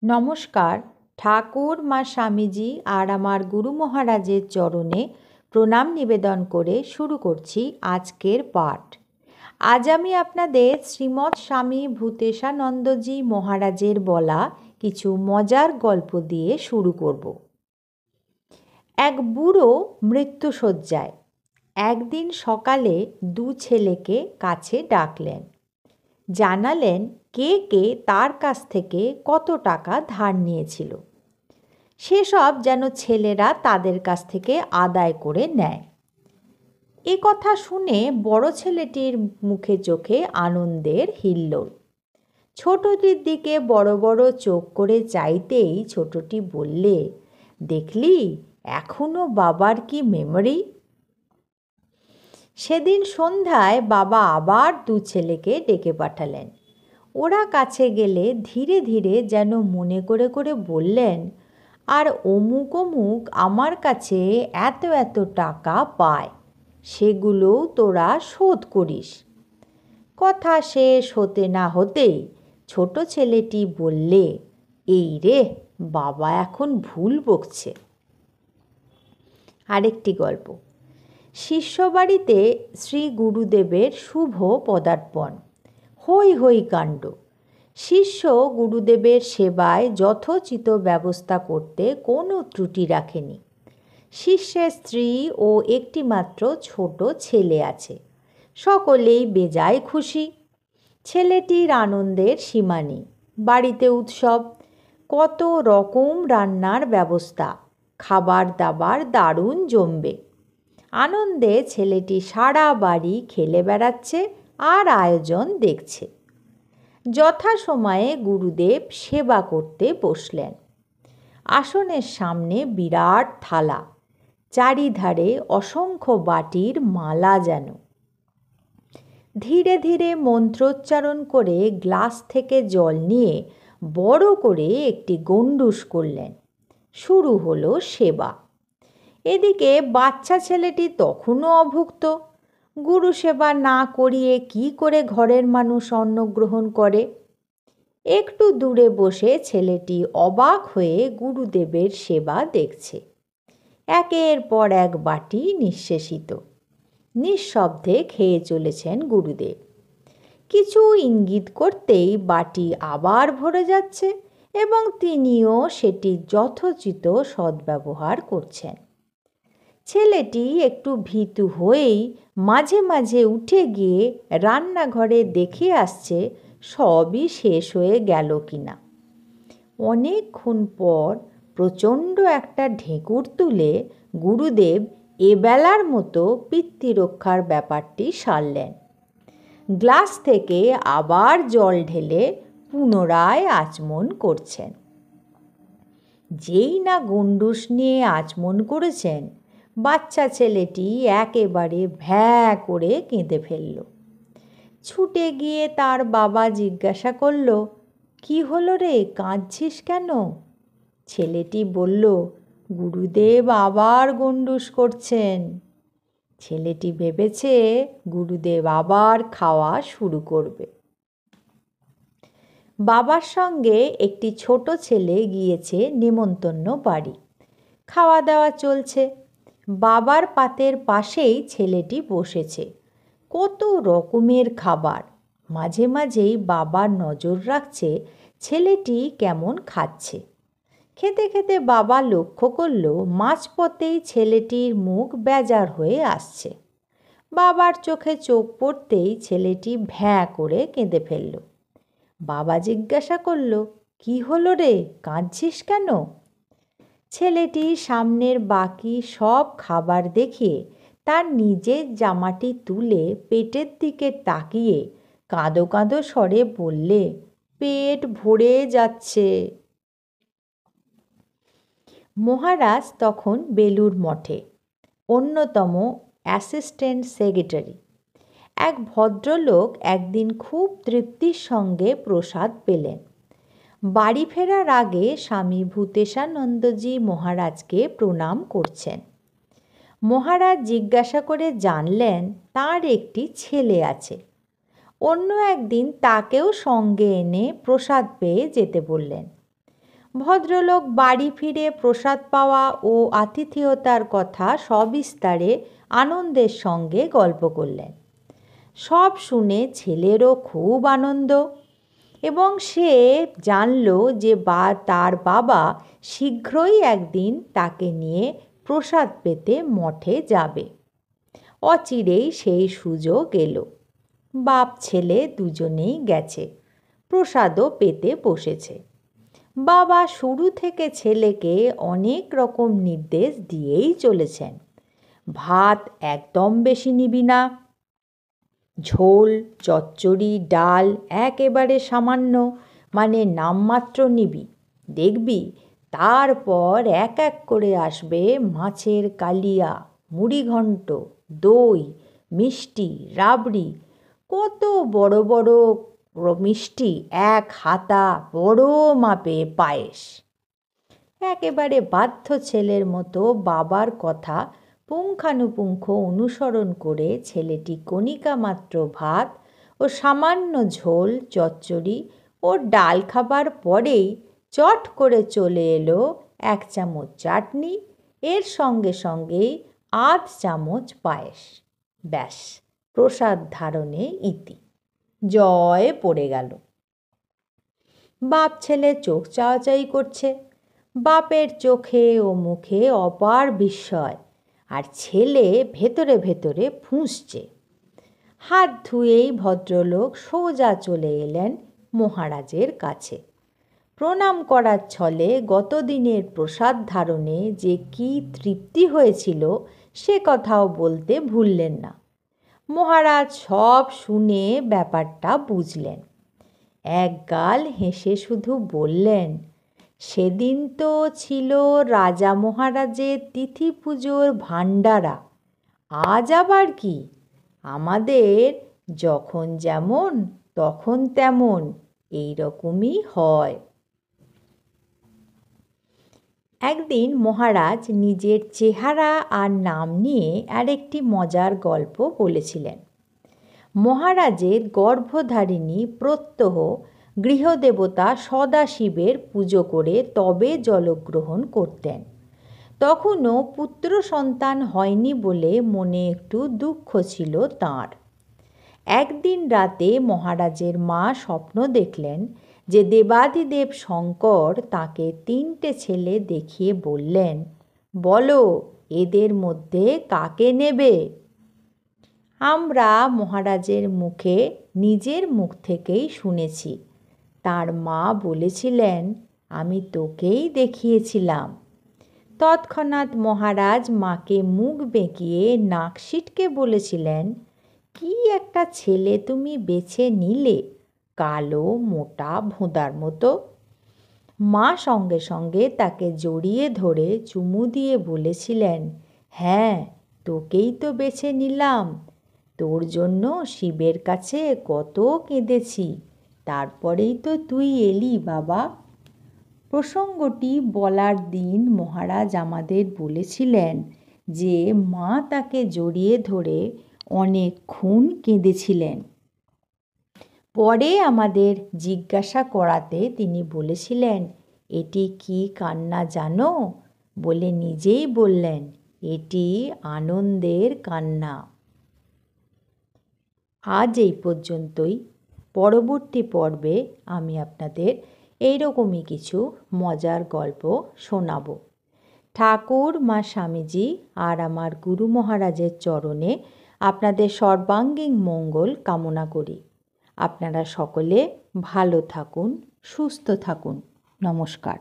নমস্কার। ঠাকুর মা স্বামীজি আর আমার গুরু মহারাজের চরণে প্রণাম নিবেদন করে শুরু করছি আজকের পাঠ। আজ আমি আপনাদের শ্রীমৎ স্বামী ভূতেশানন্দজি মহারাজের বলা কিছু মজার গল্প দিয়ে শুরু করব। এক বুড়ো মৃত্যুশয্যায়। একদিন সকালে দু ছেলেকে কাছে ডাকলেন। জানালেন কে কে তার কাছ থেকে কত টাকা ধার নিয়েছিল। সেসব যেন ছেলেরা তাদের কাছ থেকে আদায় করে নেয়। এ কথা শুনে বড় ছেলেটির মুখে চোখে আনন্দের হিল্লোল। ছোটটির দিকে বড় বড় চোখ করে চাইতেই ছোটটি বললে, দেখলি এখনো বাবার কি মেমোরি। সেদিন সন্ধ্যায় বাবা আবার দু ছেলেকে ডেকে পাঠালেন। ওরা কাছে গেলে ধীরে ধীরে যেন মনে করে করে বললেন, আর অমুক অমুক আমার কাছে এত এত টাকা পায়, সেগুলোও তোরা শোধ করিস। কথা শেষ হতে না হতেই ছোট ছেলেটি বললে, এই রে, বাবা এখন ভুল বকছে। আরেকটি গল্প। শিষ্যবাড়িতে শ্রী গুরুদেবের শুভ পদার্পণ। হই হই কাণ্ড। শিষ্য গুরুদেবের সেবায় যথোচিত ব্যবস্থা করতে কোনো ত্রুটি রাখেনি। শিষ্যের স্ত্রী ও একটি মাত্র ছোট ছেলে আছে। সকলেই বেজায় খুশি। ছেলেটির আনন্দের সীমা নেই। বাড়িতে উৎসব, কত রকম রান্নার ব্যবস্থা, খাবার দাবার দারুণ জমবে। আনন্দে ছেলেটি সারা বাড়ি খেলে বেড়াচ্ছে আর আয়োজন দেখছে। যথাসময়ে গুরুদেব সেবা করতে বসলেন। আসনের সামনে বিরাট থালা, চারিধারে অসংখ্য বাটির মালা যেন। ধীরে ধীরে মন্ত্রোচ্চারণ করে গ্লাস থেকে জল নিয়ে বড় করে একটি গণ্ডূষ করলেন। শুরু হলো সেবা। এদিকে বাচ্চা ছেলেটি তখনও অভুক্ত। গুরু সেবা না করিয়ে কি করে ঘরের মানুষ অন্ন গ্রহণ করে। একটু দূরে বসে ছেলেটি অবাক হয়ে গুরুদেবের সেবা দেখছে। একের পর এক বাটি নিঃশেষিত। নিঃশব্দে খেয়ে চলেছেন গুরুদেব। কিছু ইঙ্গিত করতেই বাটি আবার ভরে যাচ্ছে এবং তিনিও সেটি যথোচিত সদ্ব্যবহার করছেন। ছেলেটি একটু ভীতু হয়েই মাঝে মাঝে উঠে গিয়ে রান্নাঘরে দেখে আসছে সবই শেষ হয়ে গেল কিনা। অনেকক্ষণ পর প্রচণ্ড একটা ঢেঁকুর তুলে গুরুদেব এবেলার মতো পিতৃরক্ষার ব্যাপারটি সারলেন। গ্লাস থেকে আবার জল ঢেলে পুনরায় আচমন করছেন। যেই না গণ্ডূষ নিয়ে আচমন করেছেন, বাচ্চা ছেলেটি একেবারে ভ্যাঁ করে কেঁদে ফেলল। ছুটে গিয়ে তার বাবা জিজ্ঞাসা করল, কি হলো রে, কাঁদছিস কেন? ছেলেটি বলল, গুরুদেব আবার গণ্ডূষ করছেন। ছেলেটি ভেবেছে গুরুদেব আবার খাওয়া শুরু করবে। বাবার সঙ্গে একটি ছোট ছেলে গিয়েছে নেমন্তন্ন বাড়ি। খাওয়া দাওয়া চলছে। বাবার পাতের পাশেই ছেলেটি বসেছে। কত রকমের খাবার। মাঝে মাঝেই বাবার নজর রাখছে ছেলেটি কেমন খাচ্ছে। খেতে খেতে বাবা লক্ষ্য করল মাঝপথেই ছেলেটির মুখ বেজার হয়ে আসছে। বাবার চোখে চোখ পড়তেই ছেলেটি ভ্যাঁ করে কেঁদে ফেলল। বাবা জিজ্ঞাসা করল, কি হলো রে, কাঁদছিস কেন? ছেলেটি সামনের বাকি সব খাবার দেখিয়ে তার নিজের জামাটি তুলে পেটের দিকে তাকিয়ে কাঁদো কাঁদো স্বরে বললে, পেট ভরে যাচ্ছে। মহারাজ তখন বেলুড় মঠে, অন্যতম অ্যাসিস্ট্যান্ট সেক্রেটারি। এক ভদ্রলোক একদিন খুব তৃপ্তির সঙ্গে প্রসাদ পেলেন। বাড়ি ফেরার আগে স্বামী ভূতেশানন্দজি মহারাজকে প্রণাম করছেন। মহারাজ জিজ্ঞাসা করে জানলেন তার একটি ছেলে আছে। অন্য একদিন তাকেও সঙ্গে এনে প্রসাদ পেয়ে যেতে বললেন। ভদ্রলোক বাড়ি ফিরে প্রসাদ পাওয়া ও আতিথেয়তার কথা সবিস্তারে আনন্দের সঙ্গে গল্প করলেন। সব শুনে ছেলেরও খুব আনন্দ, এবং সে জানল যে তার বাবা শীঘ্রই একদিন তাকে নিয়ে প্রসাদ পেতে মঠে যাবে। অচিরেই সেই সুযোগ এলো। বাপ ছেলে দুজনেই গেছে, প্রসাদও পেতে বসেছে। বাবা শুরু থেকে ছেলেকে অনেক রকম নির্দেশ দিয়েই চলেছেন। ভাত একদম বেশি নিবি না, ঝোল চচ্চড়ি ডাল একেবারে সামান্য, মানে নামমাত্র নিবি। দেখবি তারপর এক এক করে আসবে মাছের কালিয়া, মুড়িঘণ্ট, দই, মিষ্টি, রাবড়ি, কত বড় বড় মিষ্টি, এক হাতা বড় মাপে পায়েস। একেবারে বাধ্য ছেলের মতো বাবার কথা পুঙ্খানুপুঙ্খ অনুসরণ করে ছেলেটি কণিকা মাত্র ভাত ও সামান্য ঝোল চচ্চড়ি ও ডাল খাবার পরেই চট করে চলে এলো 1 চামচ চাটনি, এর সঙ্গে সঙ্গেই আধ চামচ পায়েস। ব্যাস, প্রসাদ ধারণে ইতি। জয় পড়ে গেল। বাপ ছেলে চোখ চাওয়াচাই করছে। বাপের চোখে ও মুখে অপার বিস্ময়, আর ছেলে ভেতরে ভেতরে ফুঁসছে। হাত ধুয়েই ভদ্রলোক সোজা চলে এলেন মহারাজের কাছে। প্রণাম করার ছলে গতদিনের প্রসাদ ধারণে যে কী তৃপ্তি হয়েছিল সে কথাও বলতে ভুললেন না। মহারাজ সব শুনে ব্যাপারটা বুঝলেন। একগাল হেসে শুধু বললেন, সেদিন তো ছিল রাজা মহারাজের তিথি পুজোর ভাণ্ডারা, আজ আবার কি? আমাদের যখন যেমন তখন তেমন, এই রকমই হয়। একদিন মহারাজ নিজের চেহারা আর নাম নিয়ে আরেকটি মজার গল্প বলেছিলেন। মহারাজের গর্ভধারিণী প্রত্যহ গৃহদেবতা সদাশিবের পুজো করে তবে জলগ্রহণ করতেন। তখনও পুত্র সন্তান হয়নি বলে মনে একটু দুঃখ ছিল তাঁর। একদিন রাতে মহারাজের মা স্বপ্ন দেখলেন যে দেবাদিদেব শঙ্কর তাকে 3টে ছেলে দেখিয়ে বললেন, বলো এদের মধ্যে কাকে নেবে? আমরা মহারাজের মুখে নিজের মুখ থেকেই শুনেছি। তার মা বলেছিলেন, আমি তোকেই দেখিয়েছিলাম। তৎক্ষণাৎ মহারাজ মাকে মুখ বেঁকিয়ে নাক সিটকে বলেছিলেন, কি একটা ছেলে তুমি বেছে নিলে, কালো মোটা ভোঁদার মতো। মা সঙ্গে সঙ্গে তাকে জড়িয়ে ধরে চুমু দিয়ে বলেছিলেন, হ্যাঁ তোকেই তো বেছে নিলাম। তোর জন্য শিবের কাছে কত কেঁদেছি, তারপরেই তো তুই এলি বাবা। প্রসঙ্গটি বলার দিন মহারাজ আমাদের বলেছিলেন যে মা তাকে জড়িয়ে ধরে অনেকক্ষণ কেঁদেছিলেন। পরে আমাদের জিজ্ঞাসা করাতে তিনি বলেছিলেন, এটি কি কান্না জানো? বলে নিজেই বললেন, এটি আনন্দের কান্না। আজ এই পর্যন্তই। পরবর্তী পর্বে আমি আপনাদের এইরকমই কিছু মজার গল্প শোনাব। ঠাকুর মা স্বামীজি আর আমার গুরু মহারাজের চরণে আপনাদের সর্বাঙ্গীন মঙ্গল কামনা করি। আপনারা সকলে ভালো থাকুন, সুস্থ থাকুন। নমস্কার।